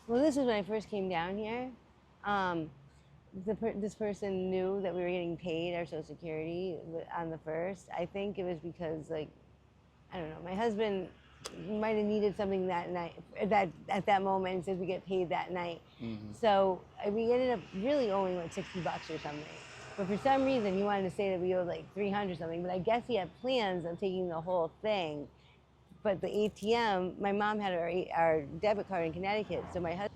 Well, this is when I first came down here. Um, this person knew that we were getting paid our Social Security on the first. I think it was because, like, I don't know, my husband might have needed something that night, that at that moment, since we get paid that night. So we ended up really owing like $60 or something. But for some reason, he wanted to say that we owed like 300 something. But I guess he had plans of taking the whole thing. But the ATM, my mom had our debit card in Connecticut, so my husband.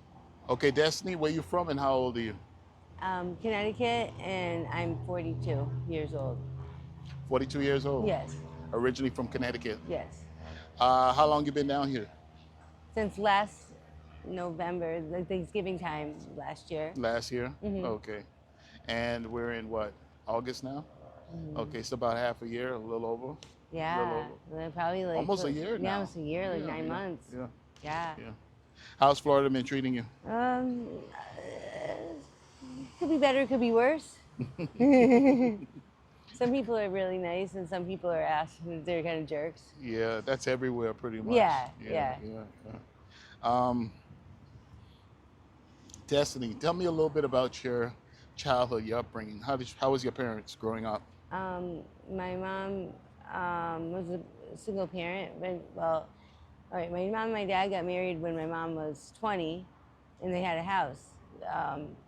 Okay, Destiny, where you from and how old are you? Connecticut, and I'm 42 years old. 42 years old. Yes, Originally from Connecticut. yes. How long you been down here? Since last November, the Thanksgiving time last year. Last year? Okay. And we're in what? August now? Okay, so about half a year, a little over. A little Yeah, over. probably like Almost a year yeah, now. almost a year, like Yeah, 9 months. yeah, Yeah. yeah. How's Florida been treating you? Um, could be better, could be worse. Some people are really nice, and some people are they're kind of jerks. Yeah, that's everywhere pretty much. Yeah, Yeah, yeah. yeah, yeah. Um, Destiny, tell me a little bit about your childhood, your upbringing. How was your parents growing up? My mom was a single parent, but well, all right. My mom and my dad got married when my mom was 20, and they had a house.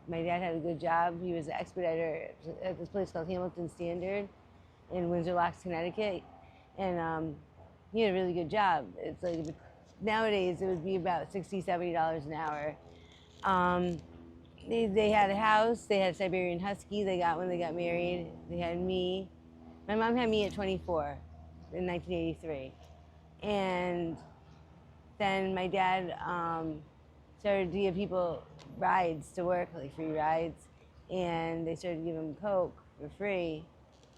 My dad had a good job. He was an expediter at this place called Hamilton Standard in Windsor Locks, Connecticut, and he had a really good job. It's like nowadays it would be about $60, $70 an hour. Um, they had a house. They had a Siberian Husky. They got when they got married. They had me. My mom had me at 24 in 1983, and then my dad started to give people rides to work, like free rides, and they started to give him Coke for free.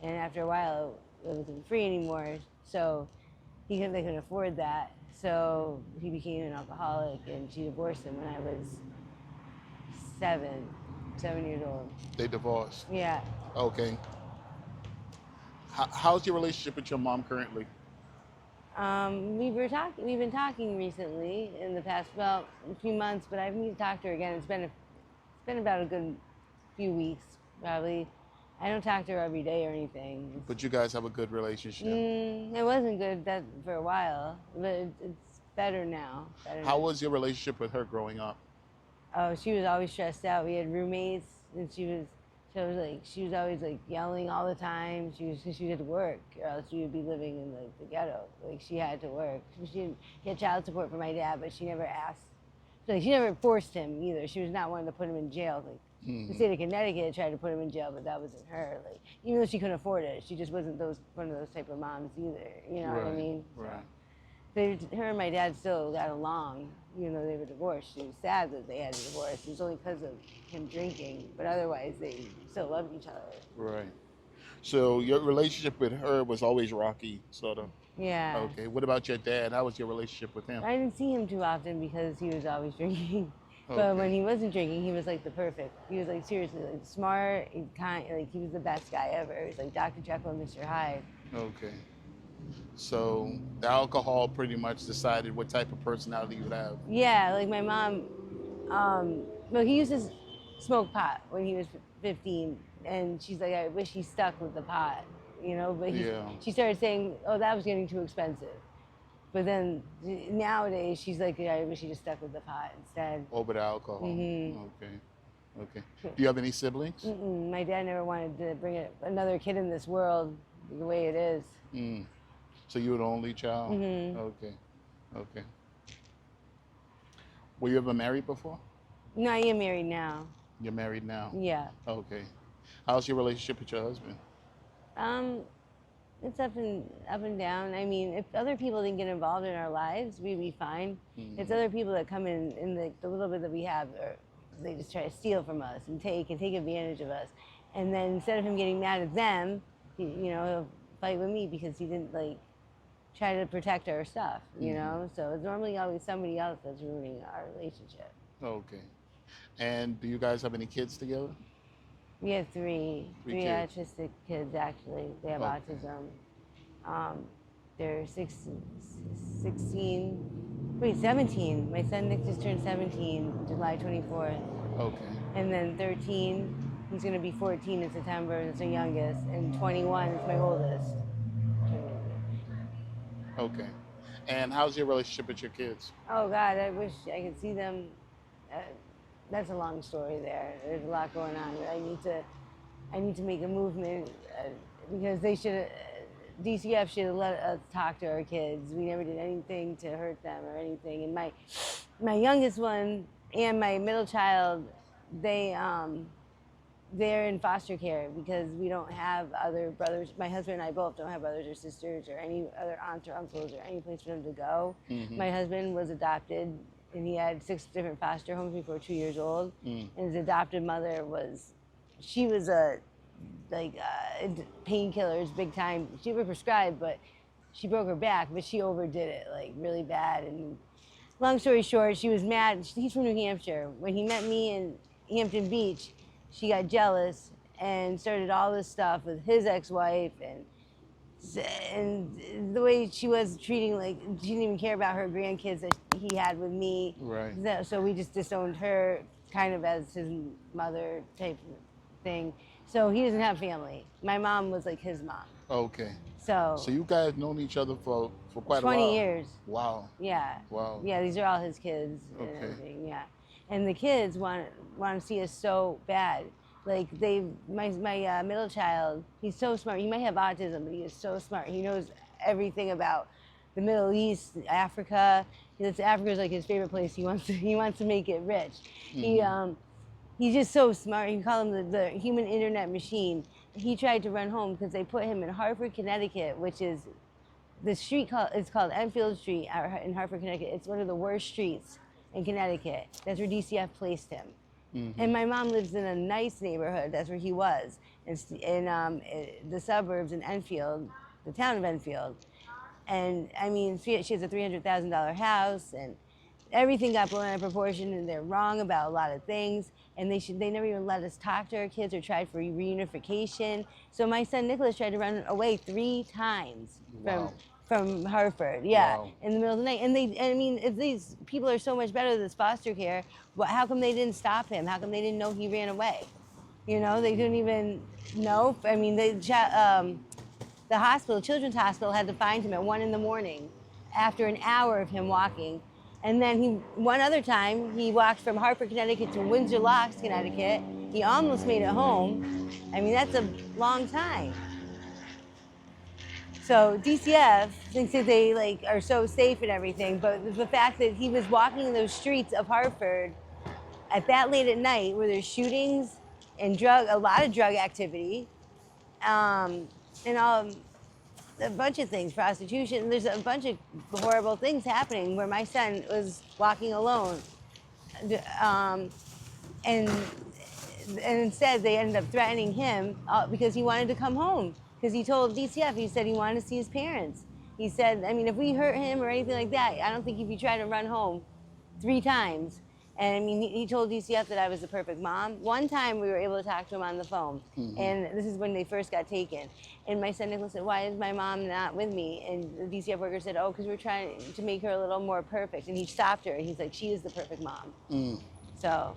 And after a while, it wasn't free anymore, so they couldn't afford that. So he became an alcoholic, and she divorced him when I was seven, 7 years old. They divorced. Yeah. Okay. How's your relationship with your mom currently? We've been talking recently in the past, well, a few months, but I need to talk to her again. It's been about a good few weeks, probably. I don't talk to her every day or anything. But you guys have a good relationship. It wasn't good that for a while, but it's better now. Better How now. was your relationship with her growing up? Oh, she was always stressed out. We had roommates, and she was always like yelling all the time. She had to work, or else she would be living in the ghetto. Like she had to work. She had child support for my dad, but she never asked. So like, she never forced him either. She was not one to put him in jail. Like the state of Connecticut tried to put him in jail, but that wasn't her. Like even though she couldn't afford it, she just wasn't one of those type of moms either. You know what I mean? Right. Her and my dad still got along, even though they were divorced. She was sad that they had a divorce. It was only because of him drinking, but otherwise they still loved each other. Right. So your relationship with her was always rocky, sort of. Yeah. Okay. What about your dad? How was your relationship with him? I didn't see him too often because he was always drinking. But when Okay. he wasn't drinking, he was like the perfect. He was like seriously like smart, and kind. Like he was the best guy ever. He was like Dr. Jekyll and Mr. Hyde. Okay. So the alcohol pretty much decided what type of personality you would have. Yeah, like my mom. Well, he used to smoke pot when he was 15, and she's like, I wish he stuck with the pot, you know. But Yeah. she started saying, oh, that was getting too expensive. But then nowadays, she's like, yeah, I wish he just stuck with the pot instead. Over the alcohol. Mm-hmm. Okay. Okay. Do you have any siblings? My dad never wanted to bring another kid in this world the way it is. Mm. So you were the only child? Mm-hmm. Okay. Okay. Were you ever married before? No, I am married now. You're married now? Yeah. Okay. How's your relationship with your husband? Um, it's up and down. I mean, if other people didn't get involved in our lives, we'd be fine. It's other people that come in the little bit that we have, or they just try to steal from us and take advantage of us. And then instead of him getting mad at them, he'll fight with me because he didn't like try to protect our stuff, you know? So it's normally always somebody else that's ruining our relationship. Okay. And do you guys have any kids together? We have three kids. autistic kids actually. They have Okay. autism. They're 16, Wait, 17. My son Nick just turned 17, July 24th. Okay. And then 13, he's going to be 14 in September, that's our youngest. And 21 is my oldest. Okay. And how's your relationship with your kids? Oh, God, I wish I could see them. Uh, that's a long story there. There's a lot going on. I need to make a movement because they should. DCF should have let us talk to our kids. We never did anything to hurt them or anything. And my youngest one and my middle child, they're in foster care because we don't have other brothers. My husband and I both don't have brothers or sisters or any other aunts or uncles or any place for them to go. Mm-hmm. My husband was adopted and he had 6 different foster homes before 2 years old. And his adopted mother she was painkillers big time. She was prescribed, but she broke her back, but she overdid it like really bad. And long story short, she was mad. He's from New Hampshire. When he met me in Hampton Beach, she got jealous and started all this stuff with his ex-wife and the way she was treating, like she didn't even care about her grandkids that he had with me. Right. So we just disowned her kind of as his mother type thing. So he doesn't have family. My mom was like his mom. Okay. So you guys known each other for quite a while? 20 years. Wow. Yeah. Wow. Yeah, these are all his kids and everything. Yeah. And the kids want to see us so bad. Like my middle child, he's so smart. He might have autism, but he is so smart. He knows everything about the Middle East, Africa. Africa is like his favorite place. He wants to make it rich. Mm-hmm. He's just so smart. You call him the human internet machine. He tried to run home because they put him in Hartford, Connecticut, which is the street is called Enfield Street in Hartford, Connecticut. It's one of the worst streets in Connecticut. That's where DCF placed him. Mm-hmm. And my mom lives in a nice neighborhood. That's where he was, in the suburbs in Enfield, the town of Enfield. And I mean, she has a $300,000 house, and everything got blown out of proportion, and they're wrong about a lot of things. And they never even let us talk to our kids or tried for reunification. So my son Nicholas tried to run away 3 times from Hartford, in the middle of the night. And I mean, if these people are so much better than this foster care, how come they didn't stop him? How come they didn't know he ran away? You know, they didn't even know. I mean, the hospital, Children's Hospital, had to find him at 1 a.m. after an hour of him walking. And then one other time, he walked from Hartford, Connecticut to Windsor Locks, Connecticut. He almost made it home. I mean, that's a long time. So DCF thinks that they are so safe and everything, but the fact that he was walking in those streets of Hartford at that late at night where there's shootings and a lot of drug activity, and a bunch of things, prostitution. There's a bunch of horrible things happening where my son was walking alone. And instead they ended up threatening him because he wanted to come home. Because he told DCF, he said he wanted to see his parents. He said, I mean, if we hurt him or anything like that, I don't think he'd be trying to run home 3 times. And I mean, he told DCF that I was the perfect mom. One time we were able to talk to him on the phone. Mm-hmm. And this is when they first got taken. And my son Nicholas said, why is my mom not with me? And the DCF worker said, oh, because we're trying to make her a little more perfect. And he stopped her. And he's like, she is the perfect mom. Mm. So,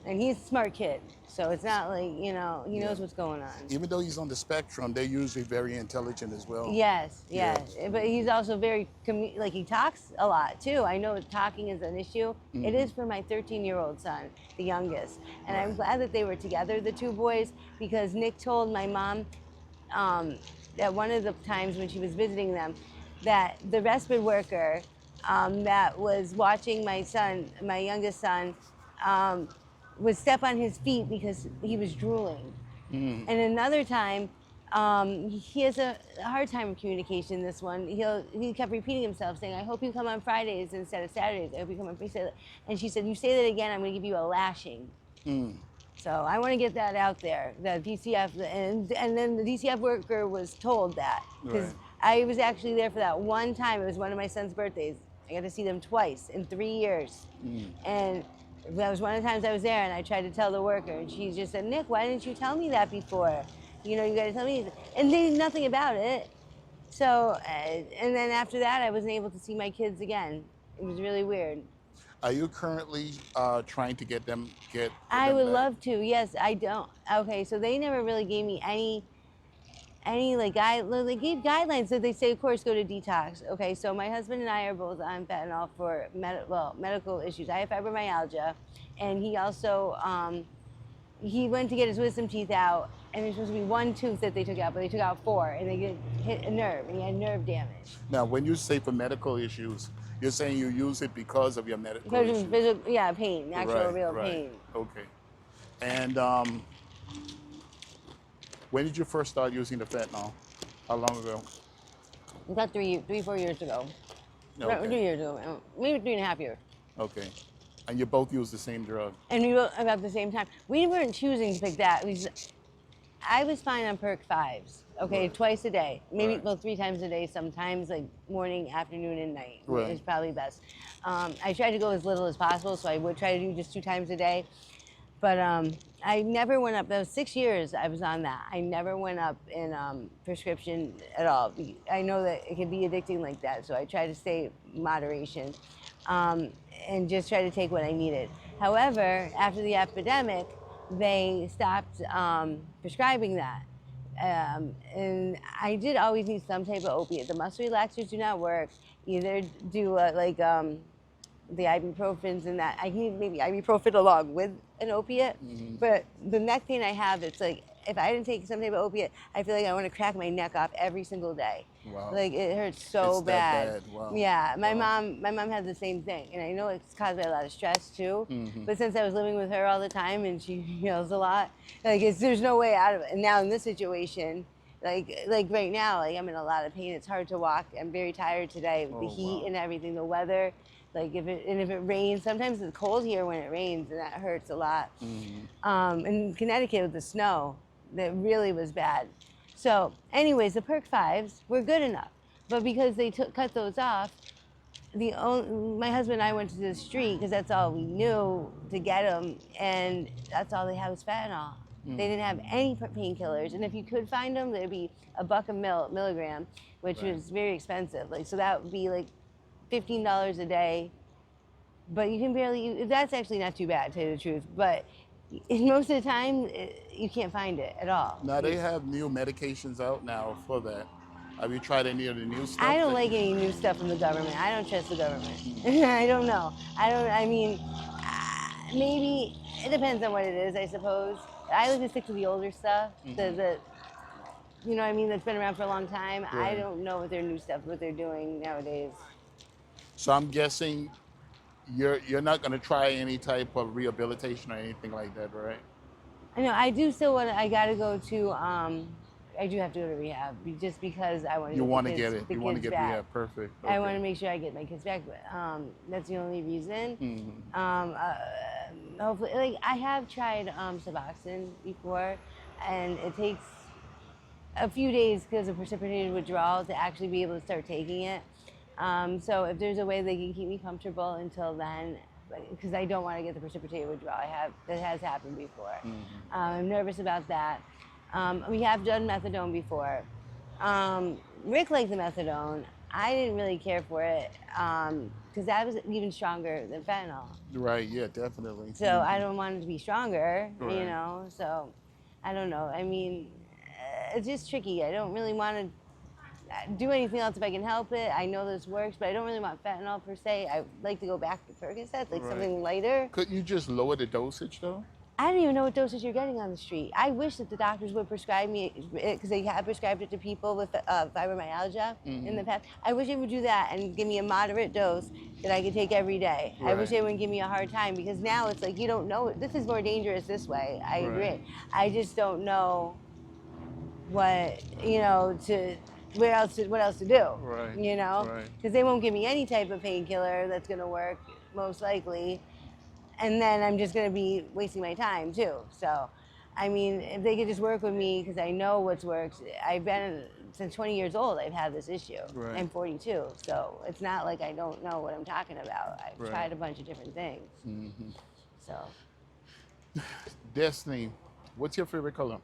and he's a smart kid. So it's not like, he knows what's going on. Even though he's on the spectrum, they're usually very intelligent as well. Yes. But he's also very, he talks a lot too. I know talking is an issue. Mm-hmm. It is for my 13-year-old son, the youngest. And I'm glad that they were together, the 2 boys, because Nick told my mom that one of the times when she was visiting them, that the respite worker that was watching my son, my youngest son, would step on his feet because he was drooling. Mm. And another time, he has a hard time with communication, this one. He kept repeating himself, saying, I hope you come on Fridays instead of Saturdays. I hope you come on Fridays. And she said, you say that again, I'm going to give you a lashing. Mm. So I want to get that out there, the DCF. And then the DCF worker was told that. Because I was actually there for that one time. It was one of my son's birthdays. I got to see them twice in 3 years. Mm. And that was one of the times I was there, and I tried to tell the worker, and she just said, Nick, why didn't you tell me that before? You got to tell me. And they did nothing about it. So, and then after that, I wasn't able to see my kids again. It was really weird. Are you currently trying to get them I would back? love to. Yes, I don't. Okay, so they never really gave me any like they gave guidelines that they say, of course, go to detox. Okay, so my husband and I are both on fentanyl for medical issues. I have fibromyalgia, and he also he went to get his wisdom teeth out, and there's supposed to be one tooth that they took out, but they took out four, and they hit a nerve, and he had nerve damage. Now, when you say for medical issues, you're saying you use it because of your medical Because issues. of physical, yeah, pain, actual real Right. pain. Okay. And when did you first start using the fentanyl? How long ago? About 4 years ago. About 3 Okay. years ago, maybe 3.5 years. Okay. And you both use the same drug? And we were about the same time. We weren't choosing to pick that. I was fine on perk 5s, okay, Right. twice a day, maybe Right. well 3 times a day, sometimes like morning, afternoon, and night Right. is probably best. I tried to go as little as possible, so I would try to do just 2 times a day. But I never went up. That was 6 years I was on that. I never went up in prescription at all. I know that it can be addicting like that, so I try to stay moderation and just try to take what I needed. However, after the epidemic, they stopped prescribing that. And I did always need some type of opiate. The muscle relaxers do not work. Either do the ibuprofens and that. I need maybe ibuprofen along with an opiate. Mm-hmm. But the neck pain I have, it's like if I didn't take some type of opiate, I feel like I want to crack my neck off every single day. Wow. Like it hurts so It's that bad. Wow. Yeah, my Wow. mom had the same thing, and I know it's caused by a lot of stress too. Mm-hmm. But since I was living with her all the time and she yells a lot, like there's no way out of it. And now in this situation, like right now, like I'm in a lot of pain. It's hard to walk. I'm very tired today with the Oh, heat wow. and everything, the weather. Like if it rains, sometimes it's cold here when it rains, and that hurts a lot. Mm-hmm. In Connecticut with the snow, that really was bad. So, anyways, the perk 5s were good enough, but because they cut those off, my husband and I went to the street because that's all we knew to get them, and that's all they had was fentanyl. They didn't have any painkillers, and if you could find them, there'd be $1 a milligram, which Right. was very expensive. Like so, that would be like $15 a day, but you can barely. That's actually not too bad, to tell you the truth. But most of the time, you can't find it at all. Now they have new medications out now for that. Have you tried any of the new stuff? I don't like any new stuff from the government. I don't trust the government. I don't know. I mean, maybe it depends on what it is, I suppose. I like to stick to the older stuff. The you know what I mean, that's been around for a long time. I Right. don't know what their new stuff, what they're doing nowadays. So I'm guessing you're not going to try any type of rehabilitation or anything like that, right? I know. I do still want. I gotta go to. I do have to go to rehab just because I want to. You want to the get kids- it. the You want to kids get back. rehab. Perfect. I want Okay. to make sure I get my kids back. But that's the only reason. Mhm. Hopefully, like I have tried Suboxone before, and it takes a few days because of precipitated withdrawal to actually be able to start taking it. So if there's a way they can keep me comfortable until then, because I don't want to get the precipitated withdrawal. That has happened before. I'm nervous about that. We have done methadone before. Rick liked the methadone. I didn't really care for it because that was even stronger than fentanyl. Right. Yeah. Definitely. So I don't want it to be stronger, you Right. know. So I don't know. I mean, it's just tricky. I don't really want to do anything else if I can help it. I know this works, but I don't really want fentanyl per se. I like to go back to Percocet, like Right. something lighter. Couldn't you just lower the dosage though? I don't even know what dosage you're getting on the street. I wish that the doctors would prescribe me it because they have prescribed it to people with fibromyalgia in the past. I wish they would do that and give me a moderate dose that I could take every day. I wish Right. they wouldn't give me a hard time because now it's like you don't know. This is more dangerous this way. I agree. Right. I just don't know what what else to do. Right. You know, Right. because they won't give me any type of painkiller that's going to work most likely. And then I'm just going to be wasting my time too. So, I mean, if they could just work with me because I know what's worked. I've been since 20 years old. I've had this issue. Right. I'm 42, so it's not like I don't know what I'm talking about. I've Right. tried a bunch of different things. Mhm. So, Destiny, what's your favorite color?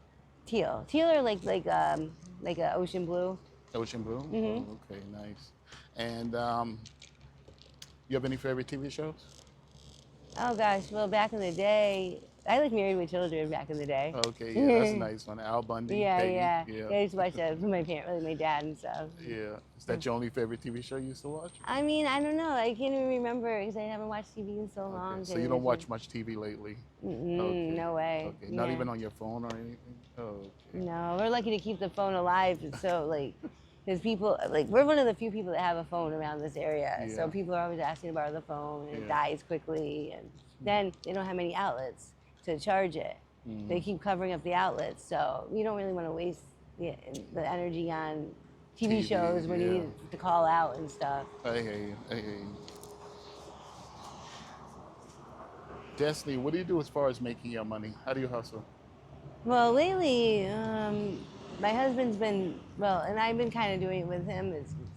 teal or like a ocean blue. Ocean blue. Mhm. Oh, okay, nice. And You have any favorite TV shows? Oh gosh, well back in the day, I liked Married with Children back in the day. Okay, yeah, that's a nice one. Al Bundy, Yeah, Peggy, yeah. yeah, Yeah, I used to watch that with my parents, with my dad and stuff. yeah. Is that your only favorite TV show you used to watch? I mean, I don't know. I can't even remember because I haven't watched TV in so long. Okay, so you don't watch much TV lately? Okay, No way. okay. Not Yeah. even on your phone or anything? Oh, okay. No, we're lucky to keep the phone alive. So like, because people like we're one of the few people that have a phone around this area. Yeah. So people are always asking to borrow the phone, and it Yeah. dies quickly, and then they don't have many outlets to charge it. They keep covering up the outlets, so you don't really want to waste the energy on TV shows when you yeah. need to call out and stuff. I hear you. I hear you. Destiny, what do you do as far as making your money? How do you hustle? Well, lately, my husband's been, well, and I've been kind of doing it with him.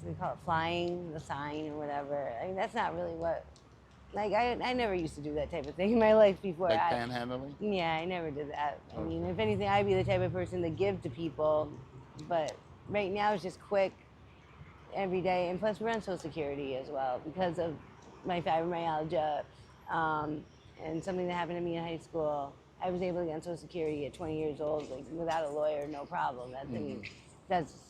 We call it flying the sign or whatever. I mean, that's not really what, like, I never used to do that type of thing in my life before. Like panhandling? Yeah, I never did that. I mean, if anything, I'd be the type of person to give to people. But right now, it's just quick every day. And plus, we're on Social Security as well because of my fibromyalgia and something that happened to me in high school. I was able to get on Social Security at 20 years old, like without a lawyer, no problem. I mean,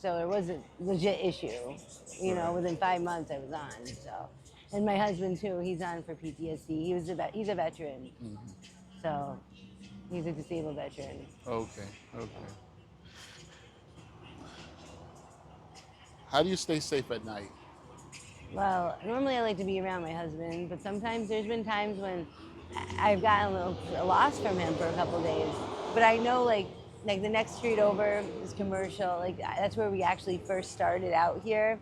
so it was a legit issue. You know, within 5 months I was on. So, and my husband too, he's on for PTSD. He's a veteran, so he's a disabled veteran. Okay, okay. How do you stay safe at night? Well, normally I like to be around my husband, but sometimes there's been times when I've gotten a little lost from him for a couple days. But I know like the next street over is commercial. Like that's where we actually first started out here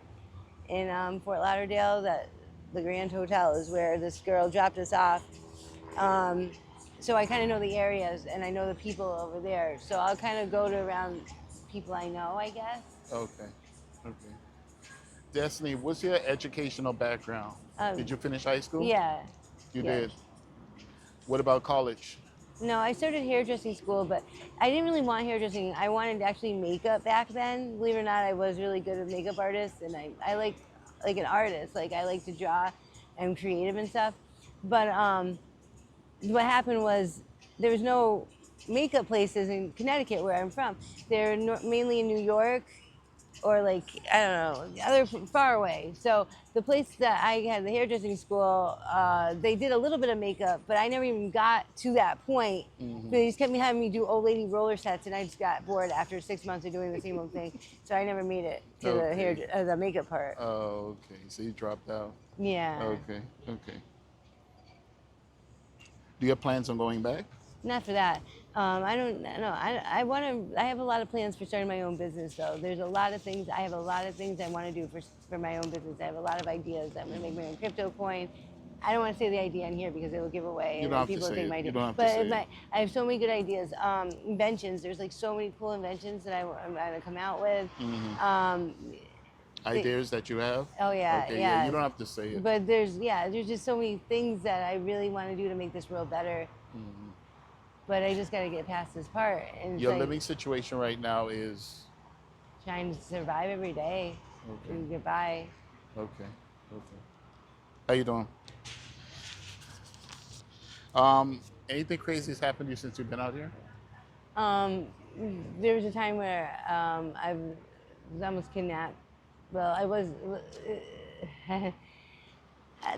in Fort Lauderdale. That the Grand Hotel is where this girl dropped us off. So I kind of know the areas and I know the people over there. So I'll kind of go to around people I know, I guess. Okay, okay. Destiny, what's your educational background? Did you finish high school? Yeah. You yeah. did? What about college? No, I started hairdressing school, but I didn't really want hairdressing. I wanted actually makeup back then. Believe it or not, I was really good at makeup artists, and I like an artist. Like I like to draw. I'm creative and stuff. But what happened was there was no makeup places in Connecticut where I'm from. They're mainly in New York or like, I don't know, other far away. So the place that I had, the hairdressing school, they did a little bit of makeup, but I never even got to that point. They just kept having me do old lady roller sets, and I just got bored after 6 months of doing the same old thing. So I never made it to the makeup part. Oh, okay. So you dropped out. Yeah. Okay, okay. Do you have plans on going back? Not for that. I don't know. I want to. I have a lot of plans for starting my own business, though. There's a lot of things. I have a lot of things I want to do for my own business. I have a lot of ideas. I'm going to make my own crypto coin. I don't want to say the idea on here because it will give away. You don't have to say it. You don't have to say it. I have so many good ideas. Inventions. There's like so many cool inventions that I'm going to come out with. Ideas that you have? Oh yeah, okay, yeah. You don't have to say it. But there's just so many things that I really want to do to make this world better. But I just got to get past this part. And your living situation right now is? Trying to survive every day and get by. Okay, okay. How you doing? Anything crazy has happened to you since you've been out here? There was a time where I was almost kidnapped. Well, I was.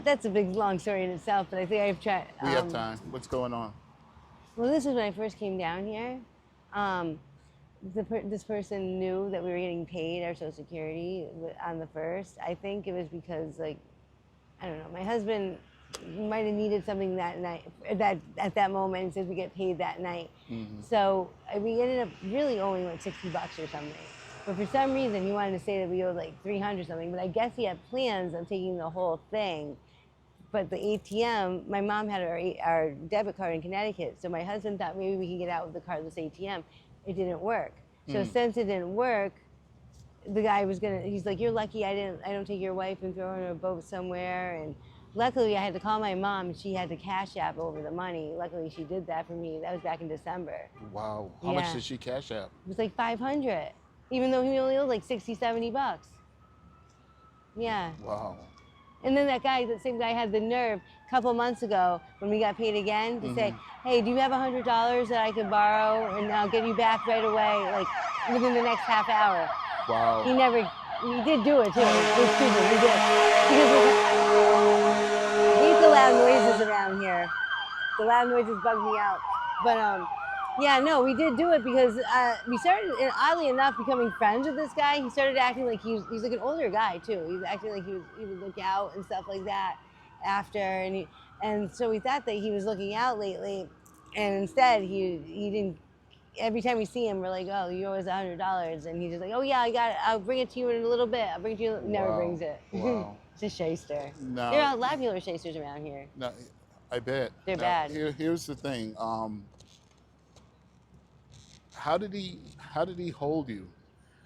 That's a big, long story in itself, but I think I've tried. We have time. What's going on? Well, this is when I first came down here. This person knew that we were getting paid our Social Security on the first. I think it was because, like, I don't know, my husband might have needed something that night, at that moment, since we get paid that night. So we ended up really owing like $60 or something. But for some reason, he wanted to say that we owed like 300 something. But I guess he had plans of taking the whole thing. But the ATM, my mom had our debit card in Connecticut, so my husband thought maybe we could get out with the cardless ATM. It didn't work. So since it didn't work, the guy was he's like, "You're lucky I don't take your wife and throw her in a boat somewhere." And luckily, I had to call my mom, and she had to Cash App over the money. Luckily, she did that for me. That was back in December. Wow. How much did she Cash App? It was like 500, even though he only owed like $60, $70. Yeah. Wow. And then that same guy had the nerve a couple months ago when we got paid again to say, hey, do you have $100 that I could borrow and I'll give you back right away, like within the next half hour? Wow. He did do it too. It was stupid, he did. Because I hate the loud noises around here. The loud noises bug me out. But yeah, no, we did do it because we started, oddly enough, becoming friends with this guy. He started acting like he's like an older guy too. He was acting like he would look out and stuff like that after, and so we thought that he was looking out lately, and instead he didn't. Every time we see him, we're like, oh, you owe us $100, and he's just like, oh yeah, I got it. I'll bring it to you in a little bit. I'll bring it to you. Never brings it. Wow. It's a shyster. No. There are a lot of people who are shysters around here. No, I bet. They're now, bad. Here's the thing. How did he hold you?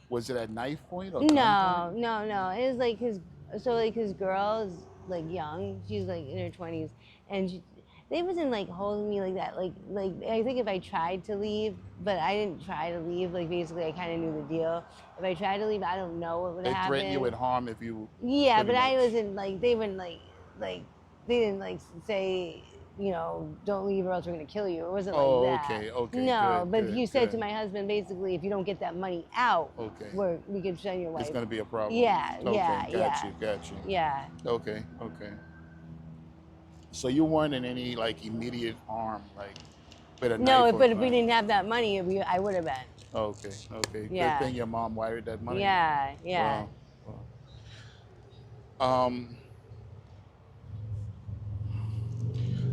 Was it at knife point or gunpoint? No. It was like his girl is like young. She's like in her 20s, and they wasn't like holding me like that. Like I think if I tried to leave, but I didn't try to leave. Like basically, I kind of knew the deal. If I tried to leave, I don't know what would happen. They threatened you with harm if you. Yeah, but I wasn't like they wouldn't like they didn't like say, don't leave or else we're gonna kill you. It wasn't like that. Okay. No, good, but good, you said good. to my husband, basically, if you don't get that money out, we can send your wife. It's gonna be a problem. Yeah, okay, yeah. Got you. Yeah. Okay. So you weren't in any like immediate harm, like with a knife. No, but if we didn't have that money, I would have been. Okay. Yeah. Good thing your mom wired that money. Yeah. Wow.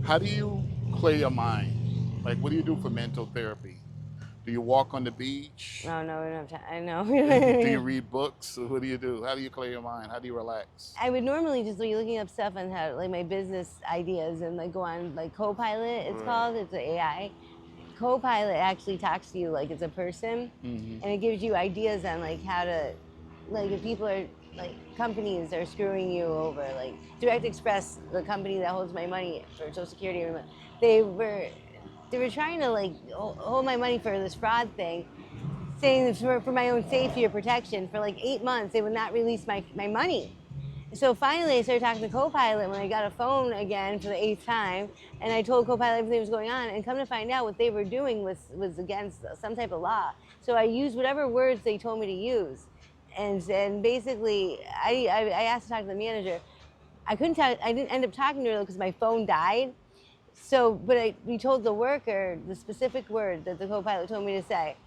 How do you clear your mind? Like, what do you do for mental therapy? Do you walk on the beach? No, we don't have time. I know. Do you read books? What do you do? How do you clear your mind? How do you relax? I would normally just be looking up stuff on how, like, my business ideas and like go on like Copilot. It's called. It's an AI. Copilot actually talks to you like it's a person, and it gives you ideas on like how to, like if people are like companies are screwing you over, like Direct Express, the company that holds my money for Social Security, they were trying to like hold my money for this fraud thing, saying for my own safety or protection for like 8 months they would not release my money. So finally I started talking to Copilot when I got a phone again for the 8th time, and I told Copilot everything was going on, and come to find out what they were doing was against some type of law. So I used whatever words they told me to use. And basically, I asked to talk to the manager. I didn't end up talking to her because my phone died. So, but we told the worker the specific word that the Copilot told me to say.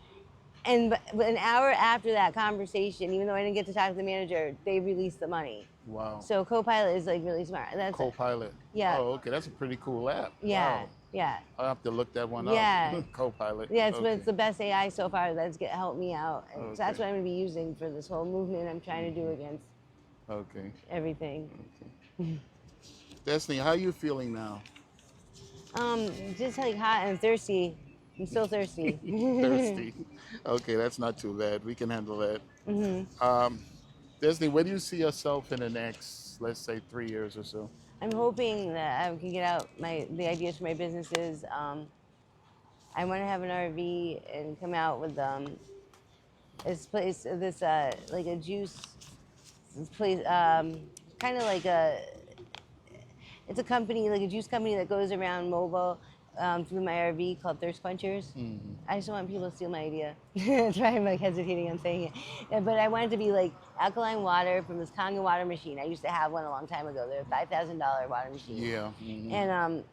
And but an hour after that conversation, even though I didn't get to talk to the manager, they released the money. Wow. So Copilot is like really smart. That's Copilot. Yeah. Oh, okay. That's a pretty cool app. Yeah. Wow. Yeah. I'll have to look that one up. Yeah. Copilot. Yeah, it's the best AI so far that's helped me out. And Okay. so that's what I'm going to be using for this whole movement I'm trying to do against everything. Okay. Destiny, how are you feeling now? Just like hot and thirsty. I'm still thirsty. Thirsty. Okay, that's not too bad. We can handle that. Destiny, where do you see yourself in the next, let's say, 3 years or so? I'm hoping that I can get out the ideas for my businesses. I want to have an RV and come out with this place, like a juice place, kind of like it's a company, like a juice company that goes around mobile through my RV called Thirst Quenchers. I just don't want people to steal my idea. That's why I'm like hesitating on saying it. Yeah, but I want it to be like alkaline water from this Kangen water machine. I used to have one a long time ago. They're a $5,000 water machine. Yeah. And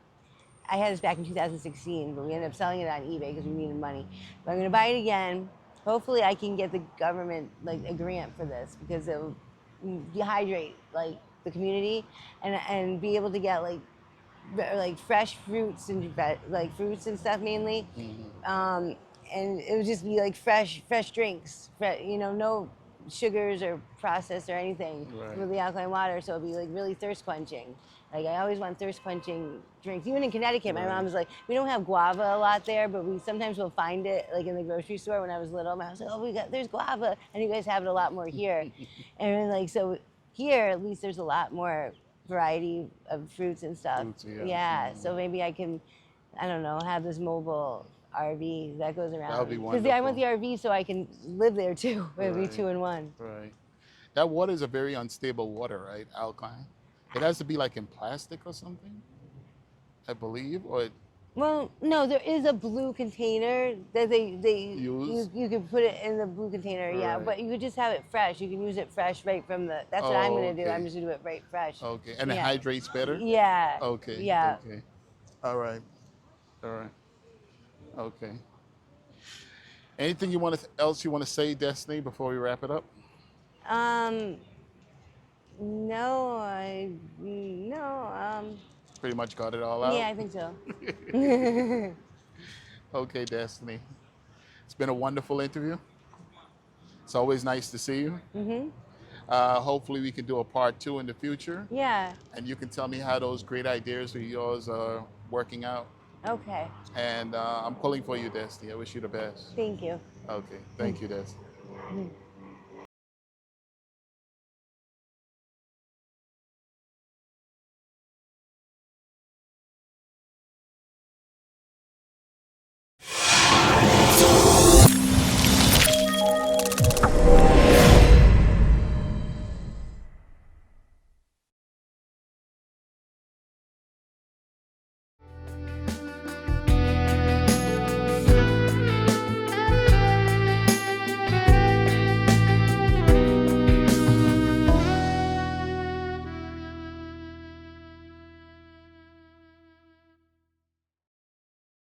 I had this back in 2016, but we ended up selling it on eBay because we needed money. But I'm gonna buy it again. Hopefully I can get the government like a grant for this because it will dehydrate like the community and be able to get like fresh fruits and like fruits and stuff mainly, and it would just be like fresh drinks, no sugars or processed or anything with the alkaline water. So it'd be like really thirst quenching. Like I always want thirst quenching drinks. Even in Connecticut, my mom was like, we don't have guava a lot there, but we sometimes will find it like in the grocery store. When I was little, my mom was like, oh, there's guava, and you guys have it a lot more here. And like so here at least there's a lot more variety of fruits and stuff. Yeah. So maybe I can, I don't know, have this mobile RV that goes around. That would be wonderful. Because I want the RV so I can live there too. It would be 2 in 1. Right. That water is a very unstable water, right? Alkaline. It has to be like in plastic or something, I believe, or Well, no, there is a blue container that use. you can put it in the blue container, yeah. Right. But you could just have it fresh. You can use it fresh right from the. That's what I'm Oh, gonna do. I'm okay. just gonna do it right fresh. Okay. And it Yeah, hydrates better? yeah, Okay. yeah. Okay. All right. All right. Okay. Anything you want to, else you want to say, Destiny, before we wrap it up? Um, no, no. Pretty much got it all Yeah, out. I think so. Okay, Destiny. It's been a wonderful interview. It's always nice to see you. Hopefully, we can do a part 2 in the future, Yeah. and you can tell me how those great ideas of yours are working out. Okay. And I'm pulling for you, Destiny. I wish you the best. Thank you. Okay, thank you, Destiny.